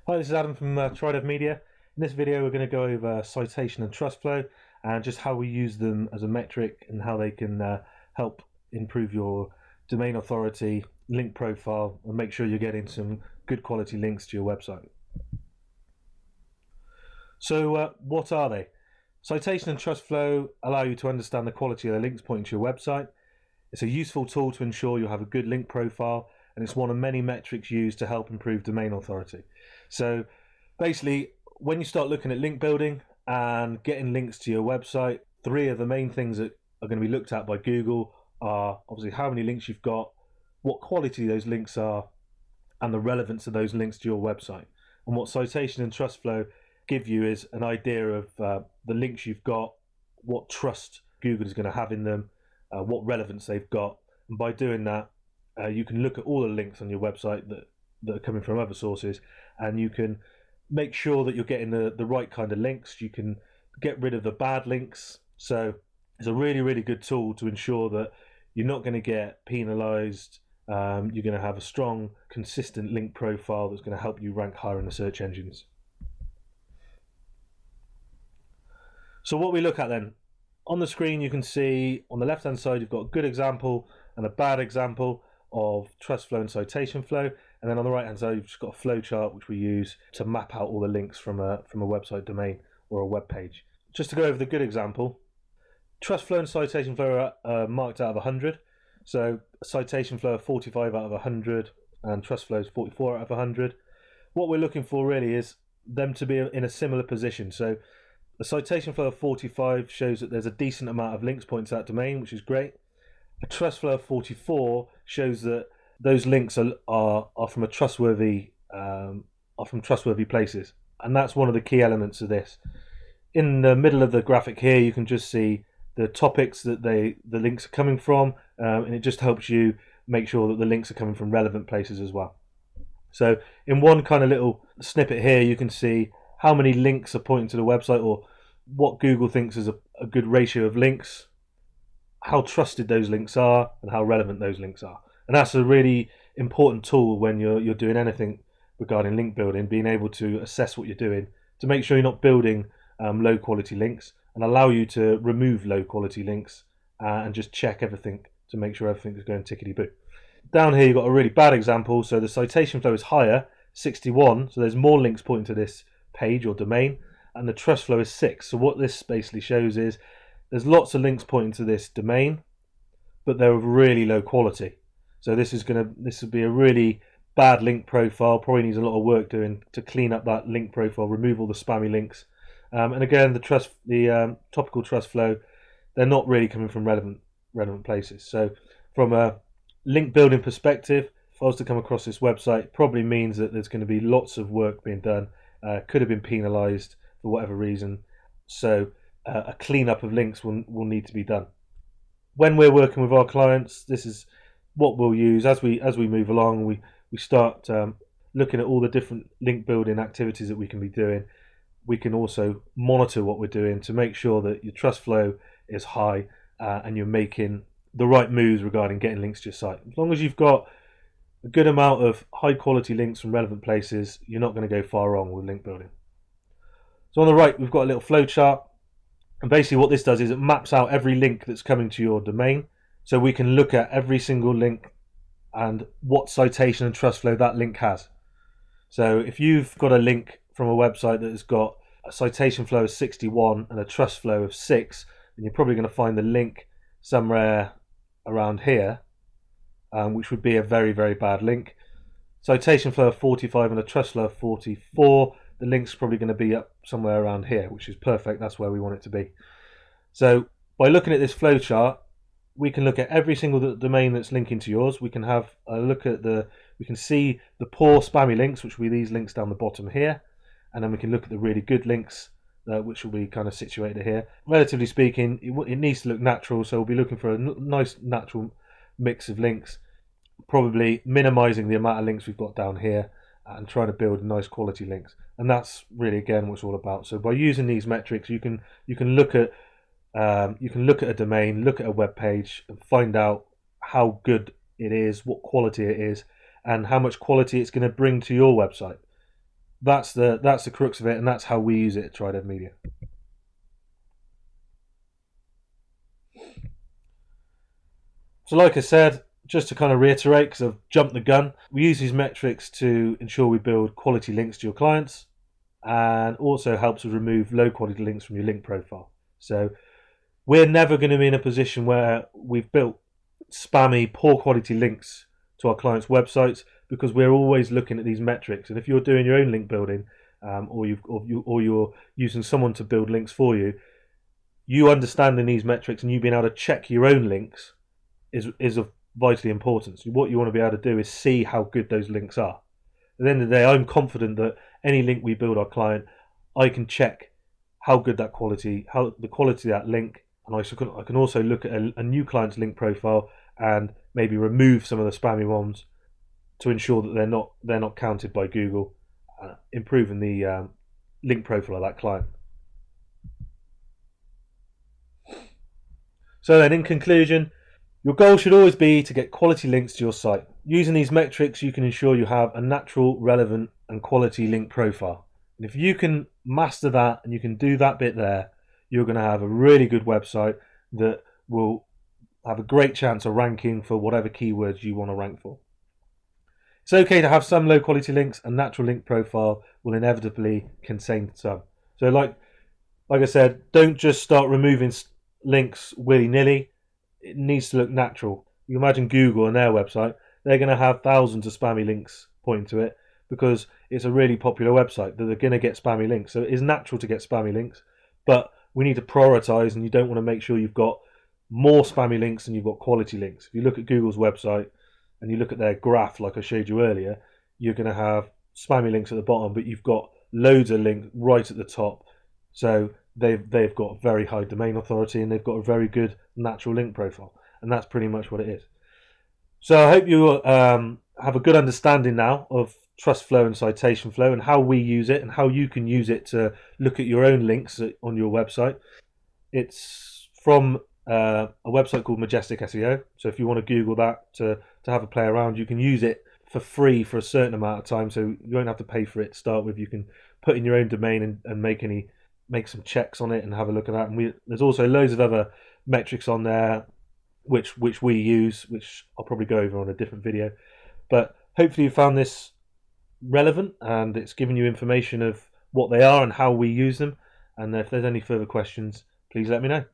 Hi, this is Adam from TriDev Media. In this video, we're going to go over citation and trust flow and just how we use them as a metric and how they can help improve your domain authority, link profile, and make sure you're getting some good quality links to your website. So, what are they? Citation and trust flow allow you to understand the quality of the links pointing to your website. It's a useful tool to ensure you have a good link profile, and it's one of many metrics used to help improve domain authority. So basically, when you start looking at link building and getting links to your website, three of the main things that are going to be looked at by Google are obviously how many links you've got, what quality those links are, and the relevance of those links to your website. And what citation and trust flow give you is an idea of the links you've got, what trust Google is going to have in them, what relevance they've got. And by doing that, you can look at all the links on your website that are coming from other sources, and you can make sure that you're getting the right kind of links. You can get rid of the bad links. So it's a really, really good tool to ensure that you're not going to get penalized. You're going to have a strong, consistent link profile that's going to help you rank higher in the search engines. So what we look at then, on the screen you can see on the left hand side you've got a good example and a bad example of trust flow and citation flow, and then on the right hand side you've just got a flow chart which we use to map out all the links from a website domain or a web page. Just to go over the good example, trust flow and citation flow are marked out of 100. So a citation flow of 45 out of 100 and trust flow is 44 out of 100. What we're looking for really is them to be in a similar position. So a citation flow of 45 shows that there's a decent amount of links pointing to that domain, which is great. A trust flow of 44 shows that those links are from a trustworthy are from trustworthy places, and that's one of the key elements of this. In the middle of the graphic here, you can just see the topics that the links are coming from, and it just helps you make sure that the links are coming from relevant places as well. So in one kind of little snippet here, you can see how many links are pointing to the website, or what Google thinks is a good ratio of links, how trusted those links are, and how relevant those links are. And that's a really important tool when you're doing anything regarding link building, being able to assess what you're doing to make sure you're not building low quality links, and allow you to remove low quality links and just check everything to make sure everything is going tickety boo. Down here you've got a really bad example. So the citation flow is higher, 61, so there's more links pointing to this page or domain, and the trust flow is 6. So what this basically shows is there's lots of links pointing to this domain, but they're of really low quality. So this would be a really bad link profile. Probably needs a lot of work doing to clean up that link profile, remove all the spammy links. And again, the topical trust flow, they're not really coming from relevant places. So from a link building perspective, if I was to come across this website, it probably means that there's going to be lots of work being done. Could have been penalized for whatever reason. So a cleanup of links will need to be done. When we're working with our clients, this is what we'll use as we move along. We start looking at all the different link building activities that we can be doing. We can also monitor what we're doing to make sure that your trust flow is high and you're making the right moves regarding getting links to your site. As long as you've got a good amount of high quality links from relevant places, you're not going to go far wrong with link building. So on the right, we've got a little flow chart. And basically what this does is it maps out every link that's coming to your domain. So we can look at every single link and what citation and trust flow that link has. So if you've got a link from a website that has got a citation flow of 61 and a trust flow of 6, then you're probably going to find the link somewhere around here, which would be a very, very bad link. Citation flow of 45 and a trust flow of 44, the link's probably going to be up somewhere around here, which is perfect. That's where we want it to be. So by looking at this flow chart, we can look at every single domain that's linking to yours. We can have a look at we can see the poor spammy links, which will be these links down the bottom here, and then we can look at the really good links, which will be kind of situated here. Relatively speaking, it needs to look natural, so we'll be looking for a nice natural mix of links, probably minimizing the amount of links we've got down here and trying to build nice quality links. And that's really, again, what it's all about. So by using these metrics, you can look at a domain, look at a web page, and find out how good it is, what quality it is, and how much quality it's going to bring to your website. That's the crux of it, and that's how we use it at Tridev Media. So like I said, just to kind of reiterate, because I've jumped the gun, we use these metrics to ensure we build quality links to your clients, and also helps us remove low quality links from your link profile. So we're never going to be in a position where we've built spammy, poor quality links to our clients' websites, because we're always looking at these metrics. And if you're doing your own link building, or you're using someone to build links for you, you understanding these metrics and you being able to check your own links is of vitally importance. What you want to be able to do is see how good those links are. At the end of the day, I'm confident that any link we build our client, I can check how good that quality, how the quality of that link, and I can also look at a new client's link profile and maybe remove some of the spammy ones to ensure that they're not counted by Google, improving the link profile of that client. So then, in conclusion, your goal should always be to get quality links to your site. Using these metrics, you can ensure you have a natural, relevant, and quality link profile. And if you can master that and you can do that bit there, you're going to have a really good website that will have a great chance of ranking for whatever keywords you want to rank for. It's okay to have some low quality links, and natural link profile will inevitably contain some. So like I said, don't just start removing links willy-nilly. It needs to look natural. You imagine Google and their website, they're going to have thousands of spammy links pointing to it because it's a really popular website that they're going to get spammy links. So it is natural to get spammy links, but we need to prioritize, and you don't want to make sure you've got more spammy links than you've got quality links. If you look at Google's website and you look at their graph like I showed you earlier, you're going to have spammy links at the bottom, but you've got loads of links right at the top. So they've got very high domain authority, and they've got a very good natural link profile, and that's pretty much what it is. So I hope you have a good understanding now of trust flow and citation flow, and how we use it, and how you can use it to look at your own links on your website. It's from a website called Majestic SEO. So if you want to Google that to have a play around, you can use it for free for a certain amount of time. So you won't have to pay for it to start with. You can put in your own domain and make some checks on it and have a look at that. And there's also loads of other metrics on there which we use, which I'll probably go over on a different video. But hopefully you found this relevant, and it's given you information of what they are and how we use them. And if there's any further questions, please let me know.